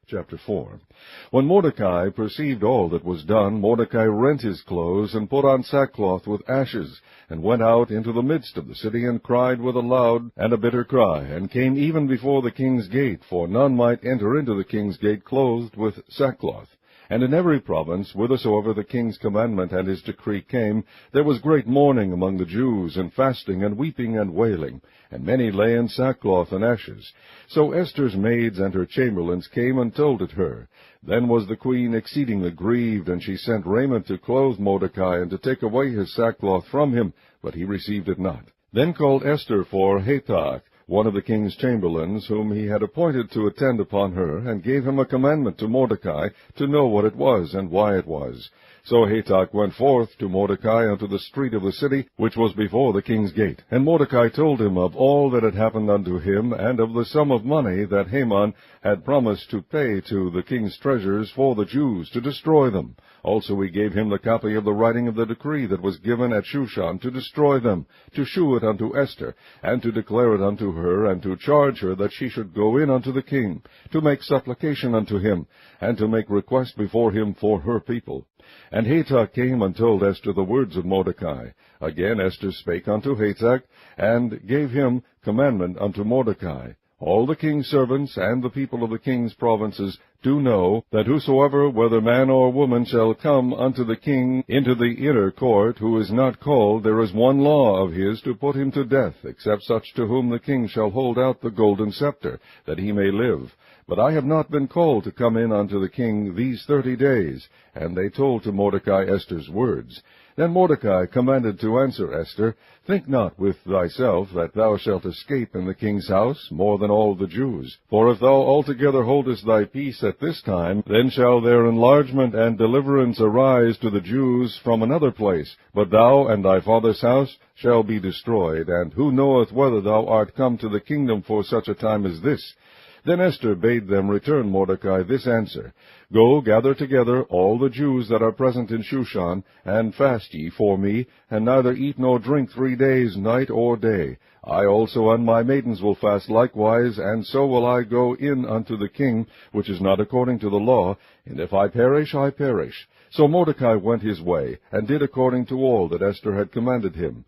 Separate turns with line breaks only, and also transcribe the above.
Chapter 4. When Mordecai perceived all that was done, Mordecai rent his clothes, and put on sackcloth with ashes, and went out into the midst of the city, and cried with a loud and a bitter cry, and came even before the king's gate, for none might enter into the king's gate clothed with sackcloth. And in every province, whithersoever the king's commandment and his decree came, there was great mourning among the Jews, and fasting, and weeping, and wailing, and many lay in sackcloth and ashes. So Esther's maids and her chamberlains came and told it her. Then was the queen exceedingly grieved, and she sent raiment to clothe Mordecai, and to take away his sackcloth from him, but he received it not. Then called Esther for Hathach, one of the king's chamberlains, whom he had appointed to attend upon her, and gave him a commandment to Mordecai, to know what it was, and why it was. So Hathach went forth to Mordecai unto the street of the city, which was before the king's gate. And Mordecai told him of all that had happened unto him, and of the sum of money that Haman had promised to pay to the king's treasures for the Jews, to destroy them. Also he gave him the copy of the writing of the decree that was given at Shushan, to destroy them, to shew it unto Esther, and to declare it unto her, and to charge her that she should go in unto the king, to make supplication unto him, and to make request before him for her people. And Hathach came and told Esther the words of Mordecai. Again Esther spake unto Hathach, and gave him commandment unto Mordecai. All the king's servants and the people of the king's provinces do know that whosoever, whether man or woman, shall come unto the king into the inner court, who is not called, there is one law of his to put him to death, except such to whom the king shall hold out the golden scepter, that he may live. But I have not been called to come in unto the king these 30 days. And they told to Mordecai Esther's words. Then Mordecai commanded to answer Esther, Think not with thyself that thou shalt escape in the king's house more than all the Jews. For if thou altogether holdest thy peace at this time, then shall their enlargement and deliverance arise to the Jews from another place. But thou and thy father's house shall be destroyed, and who knoweth whether thou art come to the kingdom for such a time as this? Then Esther bade them return Mordecai this answer, Go, gather together all the Jews that are present in Shushan, and fast ye for me, and neither eat nor drink 3 days, night or day. I also and my maidens will fast likewise, and so will I go in unto the king, which is not according to the law, and if I perish, I perish. So Mordecai went his way, and did according to all that Esther had commanded him.